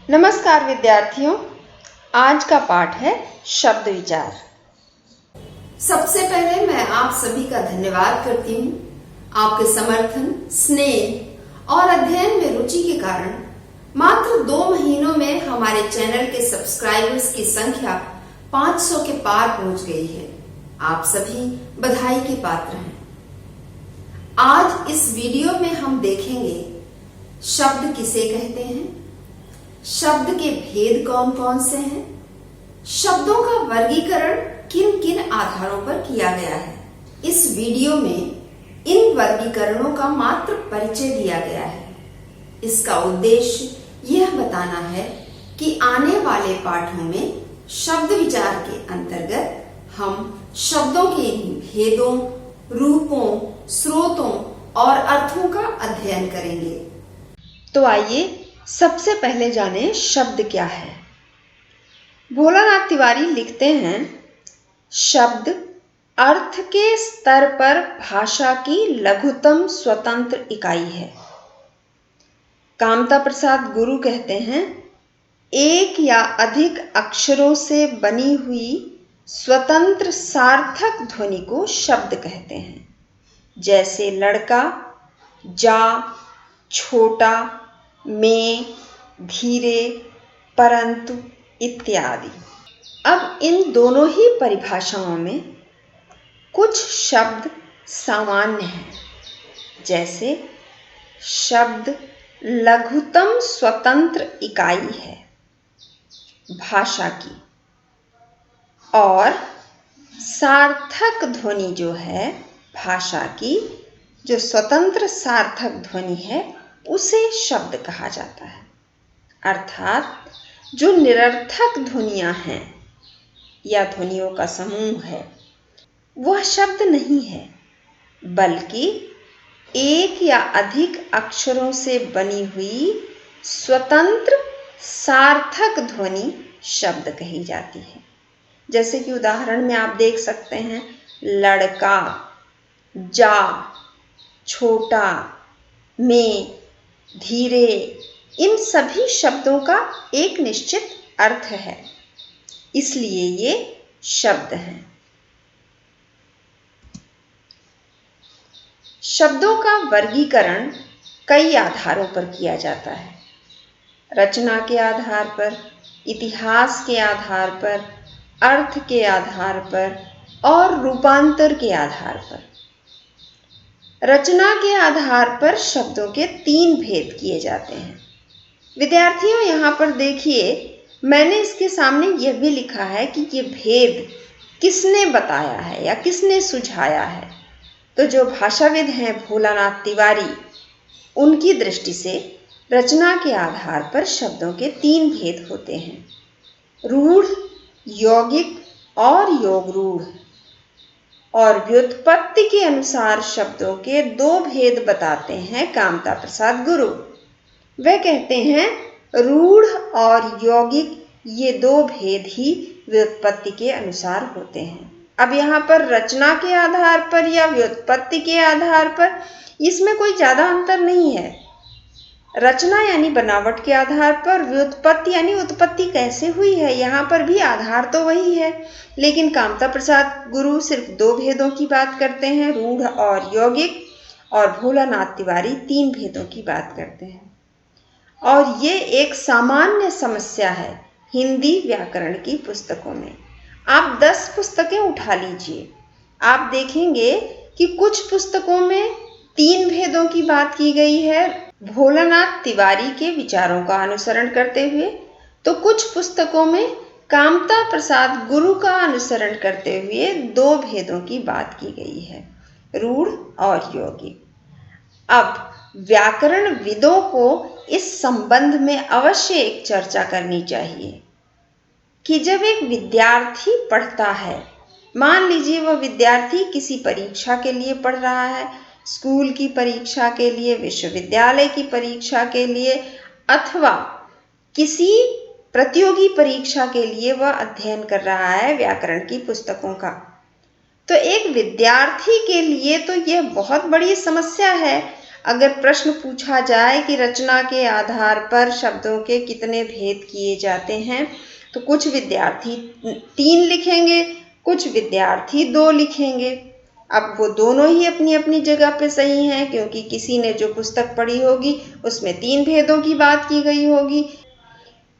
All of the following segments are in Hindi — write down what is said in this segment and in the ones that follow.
नमस्कार विद्यार्थियों, आज का पाठ है शब्द विचार। सबसे पहले मैं आप सभी का धन्यवाद करती हूँ। आपके समर्थन, स्नेह और अध्ययन में रुचि के कारण मात्र 2 महीनों में हमारे चैनल के सब्सक्राइबर्स की संख्या 500 के पार पहुंच गई है। आप सभी बधाई के पात्र हैं। आज इस वीडियो में हम देखेंगे शब्द किसे कहते हैं, शब्द के भेद कौन कौन से हैं, शब्दों का वर्गीकरण किन किन आधारों पर किया गया है। इस वीडियो में इन वर्गीकरणों का मात्र परिचय दिया गया है। इसका उद्देश्य यह बताना है कि आने वाले पाठों में शब्द विचार के अंतर्गत हम शब्दों के भेदों, रूपों, स्रोतों और अर्थों का अध्ययन करेंगे। तो आइए सबसे पहले जानें शब्द क्या है। भोलानाथ तिवारी लिखते हैं, शब्द अर्थ के स्तर पर भाषा की लघुतम स्वतंत्र इकाई है। कामता प्रसाद गुरु कहते हैं, एक या अधिक अक्षरों से बनी हुई स्वतंत्र सार्थक ध्वनि को शब्द कहते हैं, जैसे लड़का, जा, छोटा, में, धीरे, परंतु इत्यादि। अब इन दोनों ही परिभाषाओं में कुछ शब्द सामान्य हैं, जैसे शब्द लघुतम स्वतंत्र इकाई है भाषा की, और सार्थक ध्वनि जो है भाषा की, जो स्वतंत्र सार्थक ध्वनि है उसे शब्द कहा जाता है। अर्थात जो निरर्थक ध्वनियां हैं या ध्वनियों का समूह है वह शब्द नहीं है, बल्कि एक या अधिक अक्षरों से बनी हुई स्वतंत्र सार्थक ध्वनि शब्द कही जाती है। जैसे कि उदाहरण में आप देख सकते हैं, लड़का, जा, छोटा, में, धीरे, इन सभी शब्दों का एक निश्चित अर्थ है, इसलिए ये शब्द हैं। शब्दों का वर्गीकरण कई आधारों पर किया जाता है। रचना के आधार पर, इतिहास के आधार पर, अर्थ के आधार पर और रूपांतर के आधार पर। रचना के आधार पर शब्दों के 3 भेद किए जाते हैं। विद्यार्थियों, यहाँ पर देखिए, मैंने इसके सामने यह भी लिखा है कि ये भेद किसने बताया है या किसने सुझाया है। तो जो भाषाविद हैं भोलानाथ तिवारी, उनकी दृष्टि से रचना के आधार पर शब्दों के 3 भेद होते हैं, रूढ़, यौगिक और योगरूढ़। और व्युत्पत्ति के अनुसार शब्दों के 2 भेद बताते हैं कामता प्रसाद गुरु। वे कहते हैं, रूढ़ और यौगिक ये 2 भेद ही व्युत्पत्ति के अनुसार होते हैं। अब यहाँ पर रचना के आधार पर या व्युत्पत्ति के आधार पर इसमें कोई ज़्यादा अंतर नहीं है। रचना यानी बनावट के आधार पर, व्युत्पत्ति यानी उत्पत्ति कैसे हुई है, यहाँ पर भी आधार तो वही है। लेकिन कामता प्रसाद गुरु सिर्फ 2 भेदों की बात करते हैं, रूढ़ और यौगिक, और भोलानाथ तिवारी 3 भेदों की बात करते हैं। और ये एक सामान्य समस्या है हिंदी व्याकरण की पुस्तकों में। आप 10 पुस्तकें उठा लीजिए, आप देखेंगे कि कुछ पुस्तकों में 3 भेदों की बात की गई है भोलानाथ तिवारी के विचारों का अनुसरण करते हुए, तो कुछ पुस्तकों में कामता प्रसाद गुरु का अनुसरण करते हुए 2 भेदों की बात की गई है, रूढ़ और यौगिक। अब व्याकरण विदों को इस संबंध में अवश्य एक चर्चा करनी चाहिए कि जब एक विद्यार्थी पढ़ता है, मान लीजिए वह विद्यार्थी किसी परीक्षा के लिए पढ़ रहा है, स्कूल की परीक्षा के लिए, विश्वविद्यालय की परीक्षा के लिए, अथवा किसी प्रतियोगी परीक्षा के लिए वह अध्ययन कर रहा है व्याकरण की पुस्तकों का। तो एक विद्यार्थी के लिए तो यह बहुत बड़ी समस्या है अगर प्रश्न पूछा जाए कि रचना के आधार पर शब्दों के कितने भेद किए जाते हैं, तो कुछ विद्यार्थी 3 लिखेंगे, कुछ विद्यार्थी 2 लिखेंगे। अब वो दोनों ही अपनी अपनी जगह पे सही हैं, क्योंकि किसी ने जो पुस्तक पढ़ी होगी उसमें 3 भेदों की बात की गई होगी,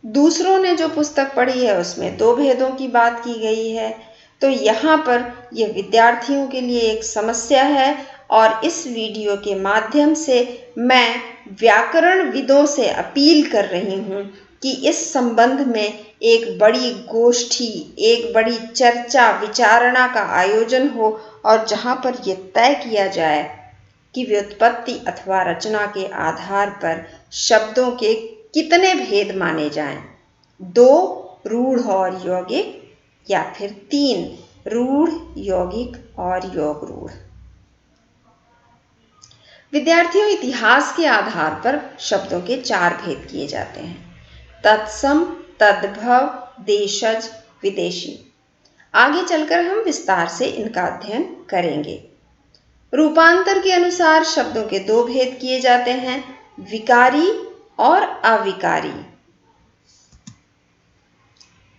दूसरों ने जो पुस्तक पढ़ी है उसमें 2 भेदों की बात की गई है। तो यहाँ पर यह विद्यार्थियों के लिए एक समस्या है और इस वीडियो के माध्यम से मैं व्याकरणविदों से अपील कर रही हूँ कि इस संबंध में एक बड़ी गोष्ठी, एक बड़ी चर्चा विचारणा का आयोजन हो और जहाँ पर यह तय किया जाए कि व्युत्पत्ति अथवा रचना के आधार पर शब्दों के कितने भेद माने जाएं, 2 रूढ़ और यौगिक या फिर 3 रूढ़, यौगिक और योग रूढ़। विद्यार्थियों, इतिहास के आधार पर शब्दों के 4 भेद किए जाते हैं: तत्सम, तद्भव, देशज, विदेशी। आगे चलकर हम विस्तार से इनका अध्ययन करेंगे। रूपांतर के अनुसार शब्दों के 2 भेद किए जाते हैं: विकारी और अविकारी।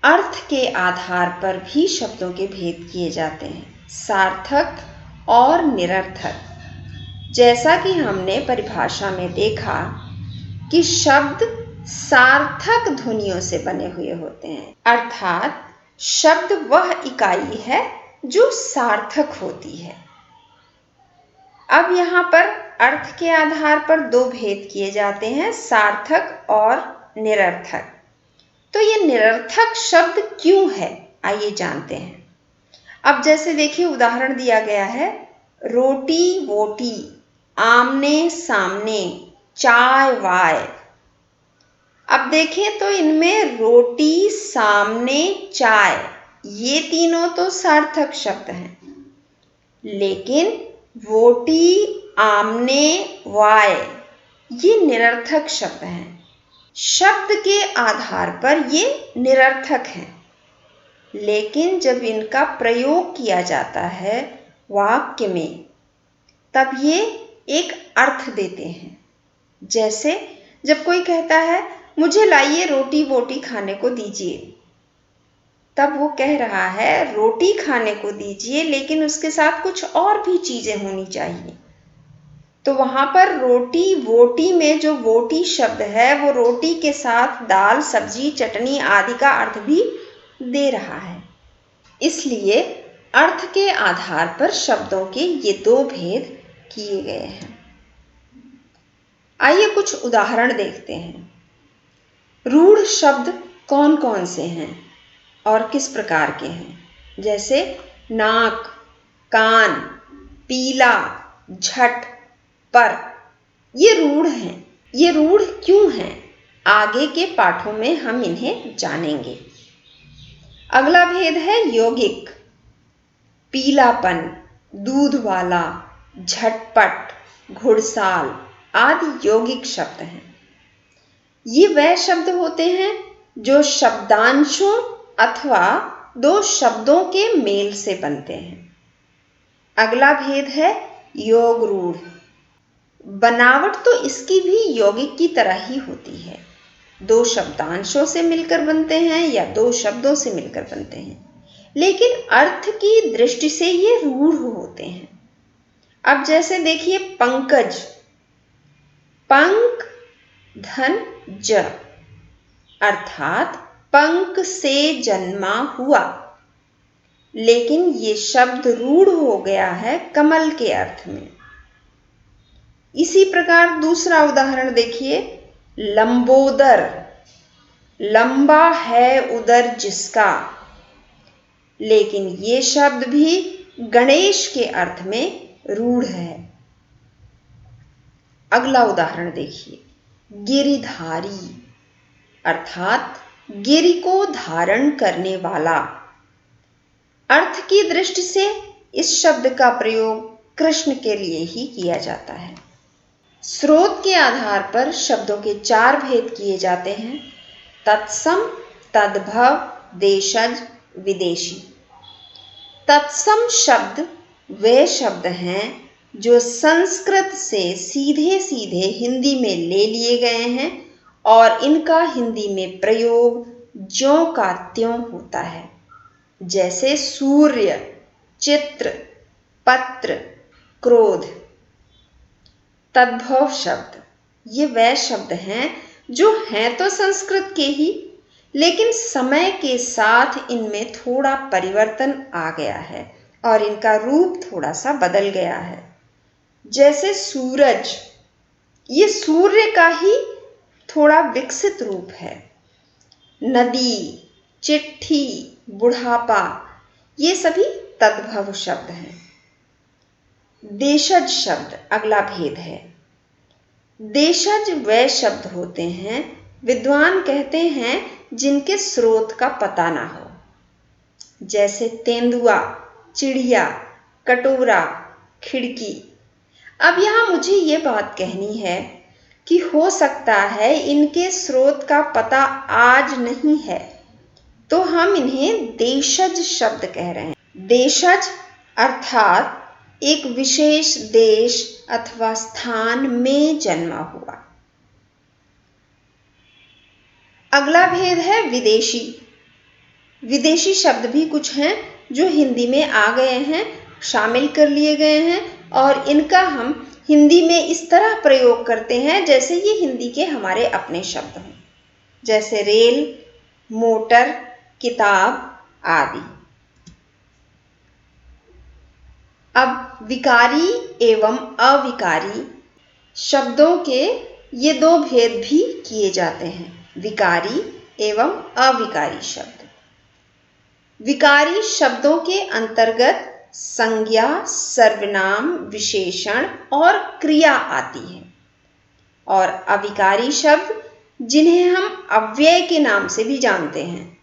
अर्थ के आधार पर भी शब्दों के भेद किए जाते हैं: सार्थक और निरर्थक। जैसा कि हमने परिभाषा में देखा कि शब्द सार्थक ध्वनियों से बने हुए होते हैं, अर्थात शब्द वह इकाई है जो सार्थक होती है। अब यहाँ पर अर्थ के आधार पर 2 भेद किए जाते हैं: सार्थक और निरर्थक। तो ये निरर्थक शब्द क्यों है, आइए जानते हैं। अब जैसे देखिए उदाहरण दिया गया है, रोटी वोटी, आमने सामने, चाय वाय। अब देखें तो इनमें रोटी, सामने, चाय, ये तीनों तो सार्थक शब्द हैं, लेकिन वोटी, आमने, वाय ये निरर्थक शब्द हैं। शब्द के आधार पर ये निरर्थक हैं, लेकिन जब इनका प्रयोग किया जाता है वाक्य में, तब ये एक अर्थ देते हैं। जैसे जब कोई कहता है मुझे लाइए रोटी वोटी खाने को दीजिए, तब वो कह रहा है रोटी खाने को दीजिए, लेकिन उसके साथ कुछ और भी चीजें होनी चाहिए। तो वहां पर रोटी वोटी में जो वोटी शब्द है वो रोटी के साथ दाल, सब्जी, चटनी आदि का अर्थ भी दे रहा है। इसलिए अर्थ के आधार पर शब्दों के ये 2 भेद किए गए हैं। आइए कुछ उदाहरण देखते हैं। रूढ़ शब्द कौन कौन से हैं और किस प्रकार के हैं? जैसे नाक, कान, पीला, झट, पर, ये रूढ़ हैं। ये रूढ़ क्यों हैं, आगे के पाठों में हम इन्हें जानेंगे। अगला भेद है यौगिक। पीलापन, दूध वाला, झटपट, घुड़साल आदि यौगिक शब्द हैं। ये वह शब्द होते हैं जो शब्दांशों अथवा 2 शब्दों के मेल से बनते हैं। अगला भेद है योग रूढ़। बनावट तो इसकी भी यौगिक की तरह ही होती है, 2 शब्दांशों से मिलकर बनते हैं या 2 शब्दों से मिलकर बनते हैं, लेकिन अर्थ की दृष्टि से ये रूढ़ होते हैं। अब जैसे देखिए पंकज, पंक धन ज, अर्थात पंक से जन्मा हुआ, लेकिन ये शब्द रूढ़ हो गया है कमल के अर्थ में। इसी प्रकार दूसरा उदाहरण देखिए, लंबोदर, लंबा है उदर जिसका, लेकिन ये शब्द भी गणेश के अर्थ में रूढ़ है। अगला उदाहरण देखिए, गिरिधारी, अर्थात गिरि को धारण करने वाला। अर्थ की दृष्टि से इस शब्द का प्रयोग कृष्ण के लिए ही किया जाता है। स्रोत के आधार पर शब्दों के 4 भेद किए जाते हैं: तत्सम, तद्भव, देशज, विदेशी। तत्सम शब्द वे शब्द हैं जो संस्कृत से सीधे सीधे हिंदी में ले लिए गए हैं और इनका हिंदी में प्रयोग ज्यों का त्यों होता है, जैसे सूर्य, चित्र, पत्र, क्रोध। तद्भव शब्द ये वह शब्द हैं जो हैं तो संस्कृत के ही, लेकिन समय के साथ इनमें थोड़ा परिवर्तन आ गया है और इनका रूप थोड़ा सा बदल गया है। जैसे सूरज, ये सूर्य का ही थोड़ा विकसित रूप है। नदी, चिट्ठी, बुढ़ापा, ये सभी तद्भव शब्द हैं। देशज शब्द अगला भेद है। देशज वह शब्द होते हैं, विद्वान कहते हैं, जिनके स्रोत का पता ना हो, जैसे तेंदुआ, चिड़िया, कटोरा, खिड़की। अब यहाँ मुझे ये बात कहनी है कि हो सकता है इनके स्रोत का पता आज नहीं है, तो हम इन्हें देशज शब्द कह रहे हैं। देशज अर्थात एक विशेष देश अथवा स्थान में जन्मा हुआ। अगला भेद है विदेशी। विदेशी शब्द भी कुछ हैं जो हिंदी में आ गए हैं, शामिल कर लिए गए हैं और इनका हम हिंदी में इस तरह प्रयोग करते हैं जैसे ये हिंदी के हमारे अपने शब्द हों, जैसे रेल, मोटर, किताब आदि। अब विकारी एवं अविकारी शब्दों के ये दो भेद भी किए जाते हैं, विकारी एवं अविकारी शब्द। विकारी शब्दों के अंतर्गत संज्ञा, सर्वनाम, विशेषण और क्रिया आती है, और अविकारी शब्द जिन्हें हम अव्यय के नाम से भी जानते हैं,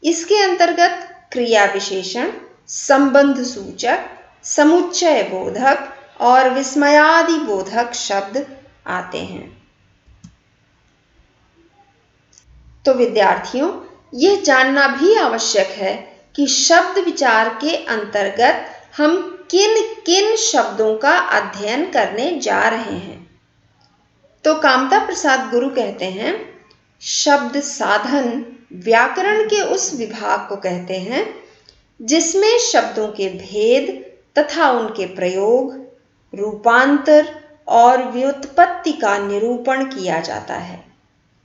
इसके अंतर्गत क्रिया विशेषण, संबंध सूचक, समुच्चय बोधक और विस्मयादि बोधक शब्द आते हैं। तो विद्यार्थियों, यह जानना भी आवश्यक है कि शब्द विचार के अंतर्गत हम किन किन शब्दों का अध्ययन करने जा रहे हैं। तो कामता प्रसाद गुरु कहते हैं, शब्द साधन व्याकरण के उस विभाग को कहते हैं जिसमें शब्दों के भेद तथा उनके प्रयोग, रूपांतर और व्युत्पत्ति का निरूपण किया जाता है।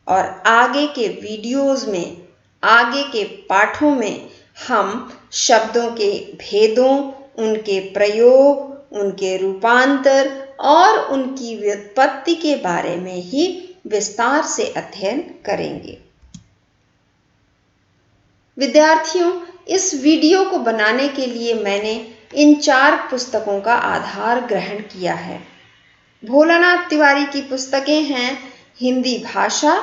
और आगे के वीडियोज में, आगे के पाठों में हम शब्दों के भेदों, उनके प्रयोग, उनके रूपांतर और उनकी व्युत्पत्ति के बारे में ही विस्तार से अध्ययन करेंगे। विद्यार्थियों, इस वीडियो को बनाने के लिए मैंने इन 4 पुस्तकों का आधार ग्रहण किया है। भोलानाथ तिवारी की पुस्तकें हैं हिंदी भाषा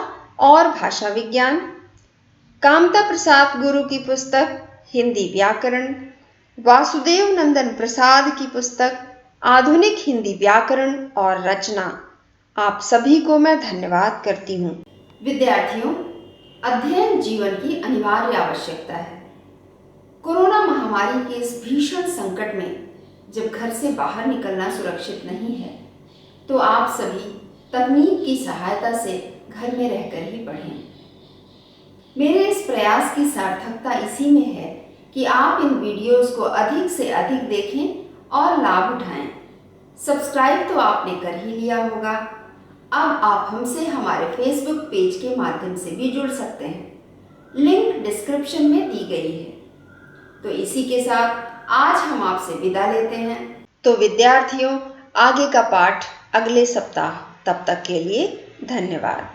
और भाषा विज्ञान, कामता प्रसाद गुरु की पुस्तक हिंदी व्याकरण, वासुदेव नंदन प्रसाद की पुस्तक आधुनिक हिंदी व्याकरण और रचना। आप सभी को मैं धन्यवाद करती हूँ। विद्यार्थियों, अध्ययन जीवन की अनिवार्य आवश्यकता है। कोरोना महामारी के इस भीषण संकट में जब घर से बाहर निकलना सुरक्षित नहीं है, तो आप सभी तकनीक की सहायता से घर में रहकर ही पढ़ें। मेरे इस प्रयास की सार्थकता इसी में है कि आप इन वीडियोस को अधिक से अधिक देखें और लाभ उठाएं। सब्सक्राइब तो आपने कर ही लिया होगा। अब आप हमसे हमारे फेसबुक पेज के माध्यम से भी जुड़ सकते हैं, लिंक डिस्क्रिप्शन में दी गई है। तो इसी के साथ आज हम आपसे विदा लेते हैं। तो विद्यार्थियों, आगे का पाठ अगले सप्ताह। तब तक के लिए धन्यवाद।